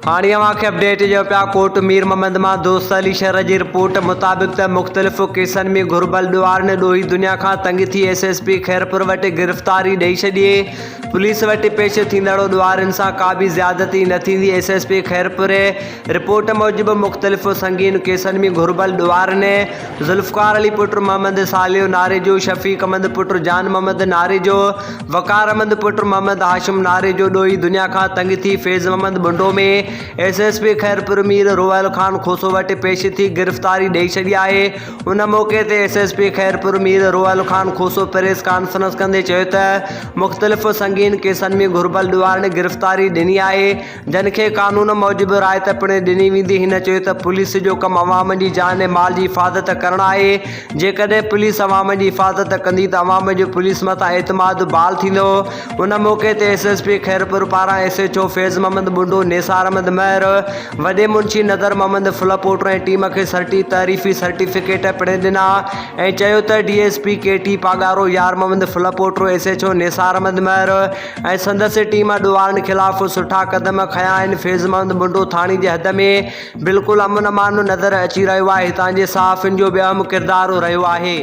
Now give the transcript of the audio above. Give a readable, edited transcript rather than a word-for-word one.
हाणे अव्हांखे अपडेट ॾियो पिया कोट मीर मोहम्मद मां दोस्त अली शहर जी रिपोर्ट मुताबिक़ त मुख़्तलिफ़ केसनि में घुर्बल ॾुआरनि ॾोही दुनिया खां तंग थी एसएसपी खैरपुर वटि गिरफ़्तारी ॾेई छॾी। पुलिस वटि पेश थींदड़ ॾुआरनि सां का बि ज़्यादती न थींदी। एसएसपी खैरपुर रिपोर्ट मूजिबि मुख़्तलिफ़ संगीन केसनि में घुर्बल ॾुआरनि ज़ुल्फ़कार अली पुट मोहम्मद सालियो नारे जो, शफ़ीक अहमद पुट जान मोहम्मद नारे जो, वकार अहमद पुट मोहम्मद हाशिम नारे जो ॾोही दुनिया खां तंग थी फैज़ मोहम्मद बुंडो में एसएसपी खैरपुर मीर रोयल खान खोसो वटि पेश थी गिरफ़्तारी ॾेई छॾी आहे। उन मौक़े ते एसएसपी खैरपुर मीर रोयल खान खोसो प्रेस कॉन्फ्रेंस कंदे चयो त मुख़्तलिफ़ संगीन केसनि में घुर्बल ॾुआरनि गिरफ़्तारी ॾिनी आहे जिनखे कानून मूजिबि रायत पिणु ॾिनी वेंदी। हिन चयो त पुलिस जो कमु अवाम जी जान ऐं माल जी हिफ़ाज़त करणु आहे। जेकॾहिं पुलिस अवाम जी हिफ़ाज़त कंदी त अवाम जो पुलिस मथां एतमाद बहाल थींदो। उन मौक़े ते एसएसपी खैरपुर पारां एसएचओ फैज़ मोहम्मद बुंडो, निसार अहमद महर, वॾे मुंशी नज़र मोहम्मद फुलपोटो ऐं टीम खे तारीफ़ी सर्टिफिकेट पिणु ॾिना ऐं चयो त डीएसपी केटी पागारो, यार मोहम्मद फुलपोटो, एसएचओ निसार अहमद महर ऐं संदसि टीम ॾुआरनि ख़िलाफ़ सुठा क़दम खयां आहिनि। फैज़ मोहम्मद बुंडो थाणे जे हद में बिल्कुलु अमन अमान नज़र अची रहियो आहे। हितां जे सहाफ़ियुनि जो बि अहम किरदारु रहियो आहे।